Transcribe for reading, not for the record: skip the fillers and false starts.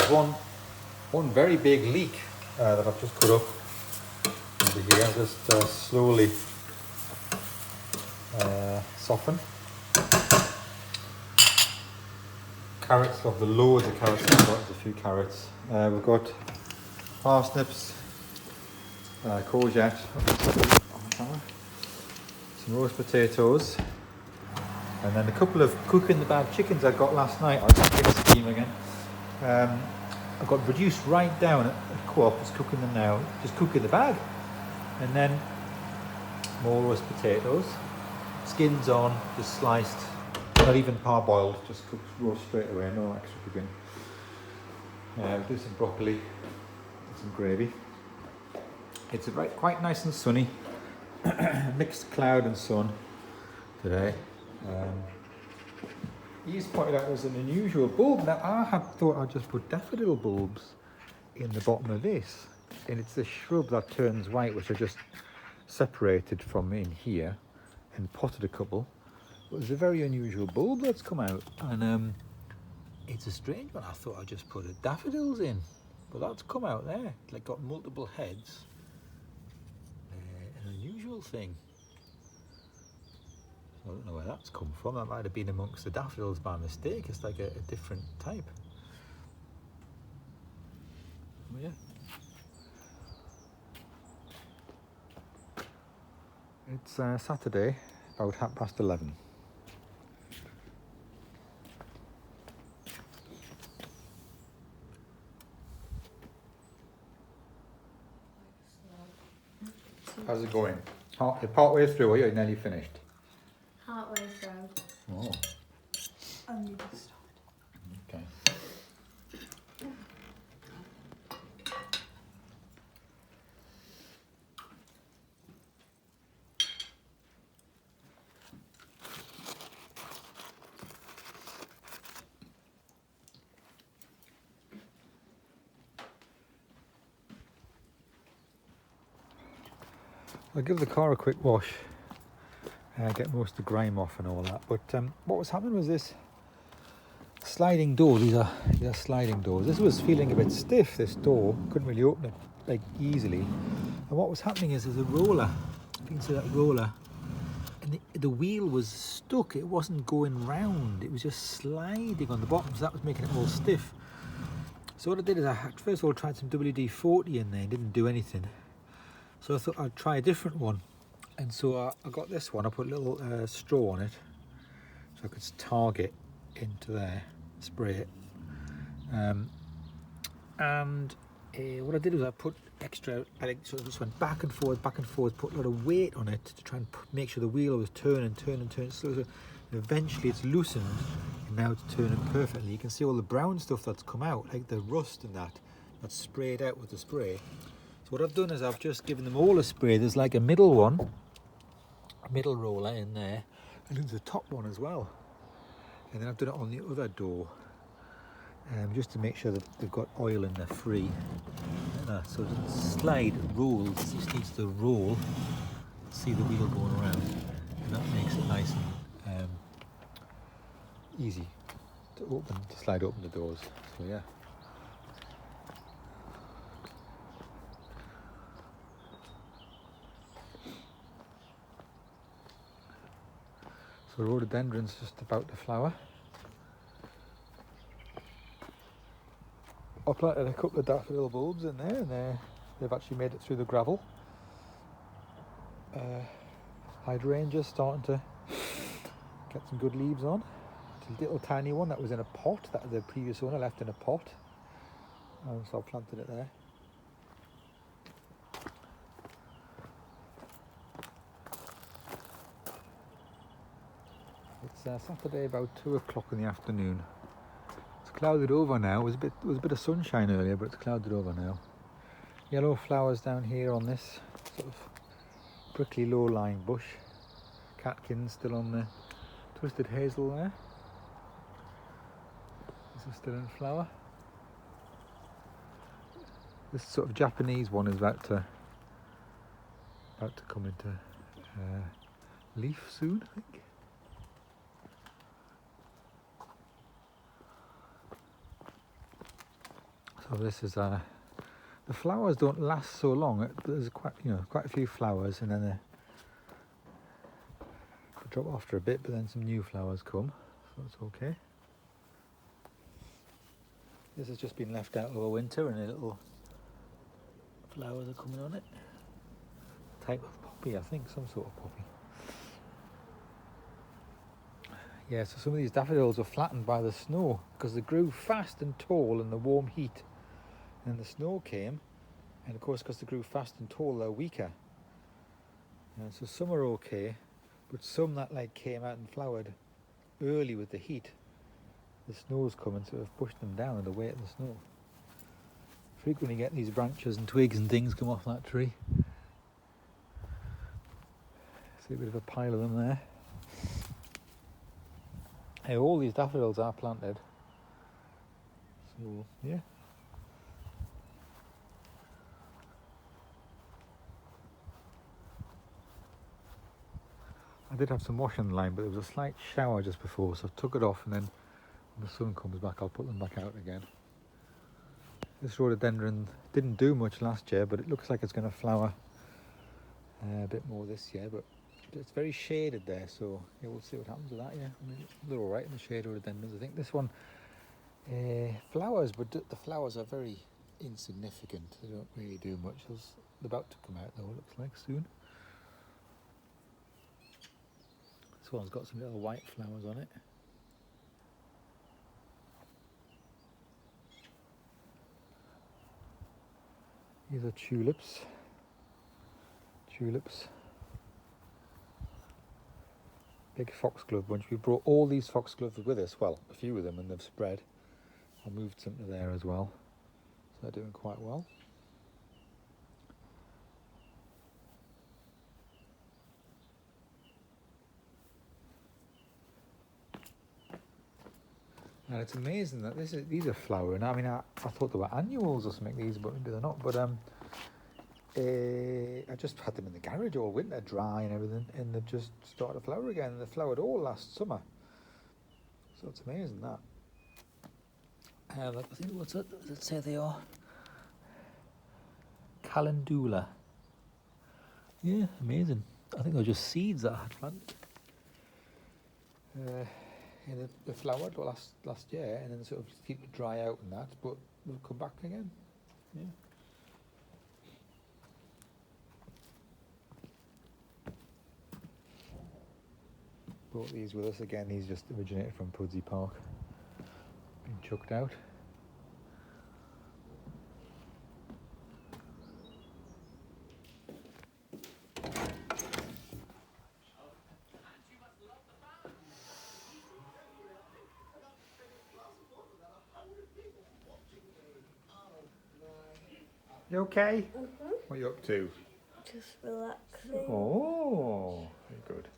there's one very big leek that I've just put up over here. Just slowly soften. Carrots, of the loads of carrots. I've got a few carrots. We've got parsnips, courgette, some roast potatoes, and then a couple of cook in the bag chickens I got last night. I'll just get a steam again. I've got reduced right down at Co-op, just cooking them now. Just cook in the bag, and then more roast potatoes, skins on, just sliced. Not even parboiled, just cooked raw straight away, no extra cooking. We'll do some broccoli and some gravy. It's quite nice and sunny, mixed cloud and sun today. He's pointed out there's an unusual bulb. Now I had thought I'd just put daffodil bulbs in the bottom of this, and it's the shrub that turns white, which I just separated from in here and potted a couple. But there's a very unusual bulb that's come out, and it's a strange one. I thought I'd just put daffodils in, but that's come out there. It's like got multiple heads. An unusual thing. I don't know where that's come from. That might have been amongst the daffodils by mistake. It's like a different type. Oh, yeah. It's Saturday, about 11:30. How's it going? You're part way through, or you're nearly finished? Halfway through. Oh. Only just started. Okay. I'll give the car a quick wash, get most of the grime off and all that. But what was happening was this sliding door. These are sliding doors. This was feeling a bit stiff, this door. Couldn't really open it like easily. And what was happening is there's a roller. You can see that roller. And the wheel was stuck. It wasn't going round. It was just sliding on the bottom. So that was making it all stiff. So what I did is I first of all tried some WD-40 in there. It didn't do anything. So I thought I'd try a different one, and so I got this one. I put a little straw on it so I could target into there, spray it. And what I did was I put extra, so I just went back and forth, put a lot of weight on it to try and make sure the wheel was turning slowly. Eventually it's loosened, and now it's turning perfectly. You can see all the brown stuff that's come out, like the rust and that's sprayed out with the spray. So what I've done is I've just given them all a spray. There's like a middle one, a middle roller in there, and there's a top one as well. And then I've done it on the other door, just to make sure that they've got oil and they're free. So the slide rolls, it just needs to roll, see the wheel going around, and that makes it nice and easy to slide open the doors. So yeah. So the rhododendron's just about to flower. I planted a couple of daffodil bulbs in there, and they've actually made it through the gravel. Hydrangea's starting to get some good leaves on. It's a little tiny one that was in a pot, that the previous owner left in a pot. So I planted it there. It's Saturday about 2 o'clock in the afternoon. It's clouded over now. There was a bit of sunshine earlier, but it's clouded over now. Yellow flowers down here on this sort of prickly low-lying bush. Catkins still on the twisted hazel there. This is still in flower. This sort of Japanese one is about to come into leaf soon, I think. So this is the flowers don't last so long. There's quite a few flowers, and then they drop after a bit, but then some new flowers come, so it's okay. This has just been left out over winter, and the little flowers are coming on it. Type of poppy, I think, some sort of poppy. Yeah, so some of these daffodils were flattened by the snow because they grew fast and tall in the warm heat. And the snow came, and of course, because they grew fast and tall, they're weaker. And so some are okay, but some that came out and flowered early with the heat, the snow's come and sort of pushed them down in the weight of the snow. Frequently get these branches and twigs and things come off that tree. See a bit of a pile of them there. Hey, all these daffodils are planted. So, yeah. I did have some washing in the line, but there was a slight shower just before, so I took it off, and then when the sun comes back, I'll put them back out again. This rhododendron didn't do much last year, but it looks like it's going to flower a bit more this year, but it's very shaded there, so yeah, we'll see what happens with that. Yeah, I mean, they're all right in the shade, rhododendrons. I think this one flowers, but the flowers are very insignificant. They don't really do much. They're about to come out though, it looks like soon. This one's got some little white flowers on it. These are tulips. Big foxglove bunch. We brought all these foxgloves with us, well, a few of them, and they've spread. I moved some to there as well, so they're doing quite well. And it's amazing that these are flowering. I mean, I thought they were annuals or something, these, but maybe they're not. But I just had them in the garage all winter, dry and everything, and they've just started to flower again. And they flowered all last summer, so it's amazing that. I think what's it? Does it say they are? Calendula. Yeah, amazing. I think they're just seeds that I had planted. And they flowered last year, and then sort of seemed to dry out and that, but they'll come back again. Yeah. Brought these with us again. These just originated from Pudsey Park. Been chucked out. You okay? Mm-hmm. What are you up to? Just relaxing. Oh, very good.